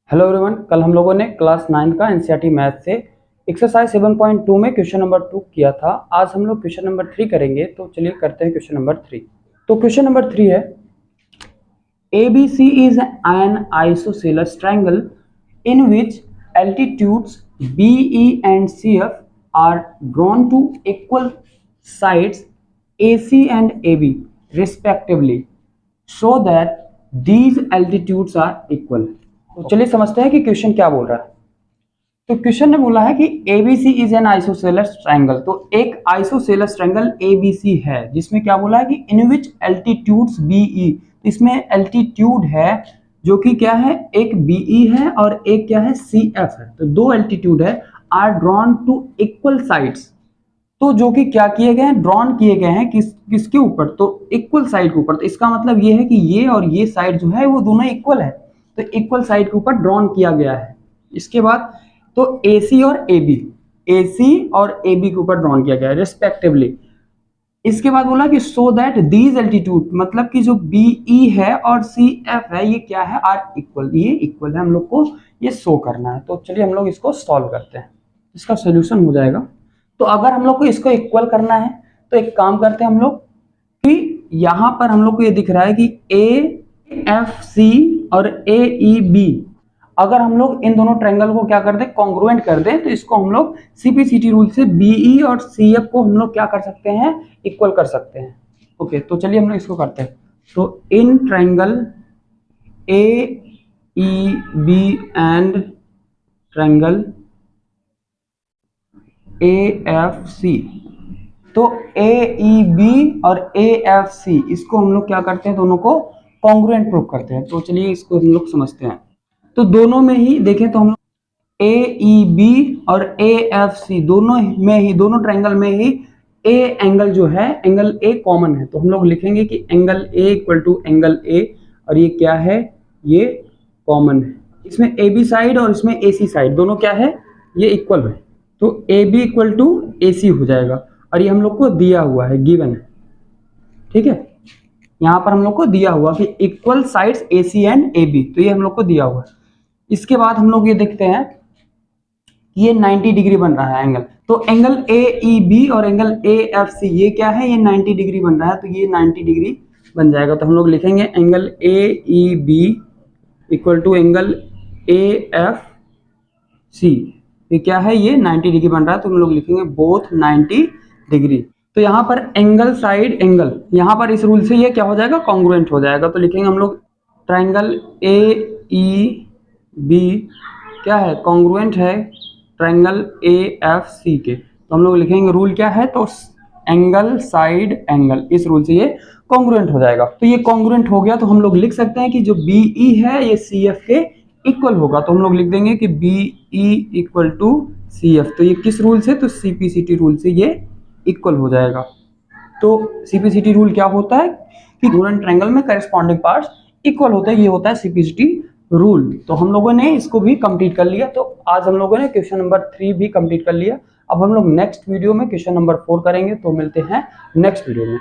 Hello everyone, कल हम लोगों ने क्लास 9 का एनसीईआरटी मैथ से एक्सरसाइज 7.2 में क्वेश्चन नंबर 2 किया था। आज हम लोग क्वेश्चन नंबर 3 करेंगे। तो चलिए करते हैं क्वेश्चन नंबर 3। तो क्वेश्चन नंबर 3 है, ABC is an isosceles triangle in which altitudes BE and CF are drawn to equal sides AC and AB respectively so that these altitudes are equal। तो चलिए समझते हैं कि क्वेश्चन क्या बोल रहा है। तो क्वेश्चन ने बोला है कि ABC is an isosceles triangle. तो एक आइसोसेलस ट्रायंगल ABC है जिसमें क्या बोला है कि इन विच एल्टीट्यूड्स BE। तो इसमें एल्टीट्यूड है जो कि क्या है, एक BE है और एक क्या है, CF है। तो दो एल्टीट्यूड है, are drawn to equal sides. तो जो कि क्या किए गए हैं, ड्रॉन किए गए हैं किसके ऊपर, तो इक्वल साइड के ऊपर। तो इसका मतलब ये है कि ये और ये साइड जो है वो दोनों इक्वल है। तो इक्वल साइड के ऊपर ड्रॉन किया गया है। इसके बाद तो AC और AB के ऊपर ड्रॉन किया गया है रिस्पेक्टिवली। इसके बाद बोला कि सो दैट दीज एल्टीट्यूड, मतलब कि जो BE है और CF है ये क्या है, आर इक्वल। ये इक्वल है, हम लोग को ये शो करना है। तो चलिए हम लोग इसको सॉल्व करते हैं, इसका सोल्यूशन हो जाएगा। तो अगर हम लोग को इसको इक्वल करना है तो एक काम करते हैं हम लोग कि यहां पर हम लोग को ये दिख रहा है कि AFC और AEB, अगर हम लोग इन दोनों ट्रायंगल को क्या कर दें, कॉन्ग्रुएंट कर दें, तो इसको हम लोग CPCT रूल से BE और CF को हम लोग क्या कर सकते हैं, इक्वल कर सकते हैं। ओके, तो चलिए हम लोग इसको करते हैं। तो in triangle AEB and triangle AFC, तो AEB और AFC इसको हम लोग क्या करते हैं, दोनों को कॉन्ग्रुएंट प्रूव करते हैं। तो चलिए इसको हम लोग समझते हैं। तो दोनों में ही देखें तो हम लोग AEB और AFC दोनों ट्रायंगल में ही A एंगल जो है, एंगल A कॉमन है। तो हम लोग लिखेंगे कि angle A equal to angle A, और ये क्या है, ये कॉमन है। इसमें AB साइड और इसमें AC साइड दोनों क्या है, ये इक्वल है। तो AB इक्वल टू AC हो जाएगा, और ये हम लोग को दिया हुआ है, गिवन है। ठीक है, यहां पर हम लोग को दिया हुआ कि equal sides AC and AB, तो ये हम लोग को दिया हुआ है। इसके बाद हम लोग ये देखते हैं कि ये 90 डिग्री बन रहा है एंगल। तो एंगल AEB और एंगल AFC ये क्या है, ये 90 डिग्री बन रहा है। तो ये 90 डिग्री बन जाएगा। तो हम लोग लिखेंगे angle AEB equal to angle AFC। ये क्या है, ये 90 डिग्री बन रहा है। तो हम लोग लिखेंगे बोथ 90 डिग्री। तो यहाँ पर एंगल साइड एंगल, यहाँ पर इस रूल से ये क्या हो जाएगा, कॉन्ग्रुएंट हो जाएगा। तो लिखेंगे हम लोग ट्रायंगल AEB क्या है, कॉन्ग्रुएंट है ट्रायंगल AFC के। तो हम लोग लिखेंगे रूल क्या है, तो एंगल साइड एंगल, इस रूल से ये कॉन्ग्रुएंट हो जाएगा। तो ये कॉन्ग्रुएंट हो गया। तो हम लोग लिख सकते हैं कि जो BE है ये CF के इक्वल होगा। तो हम लोग लिख देंगे कि BE इक्वल टू CF। तो ये किस रूल से, तो CPCT रूल से ये इक्वल हो जाएगा। तो CPCT रूल क्या होता है कि दोनों ट्रायंगल में करस्पॉन्डिंग पार्ट्स इक्वल होते हैं, ये होता है CPCT रूल। तो हम लोगों ने इसको भी कंप्लीट कर लिया। तो आज हम लोगों ने क्वेश्चन नंबर 3 भी कंप्लीट कर लिया। अब हम लोग नेक्स्ट वीडियो में क्वेश्चन नंबर 4 करेंगे। तो मिलते हैं नेक्स्ट वीडियो में।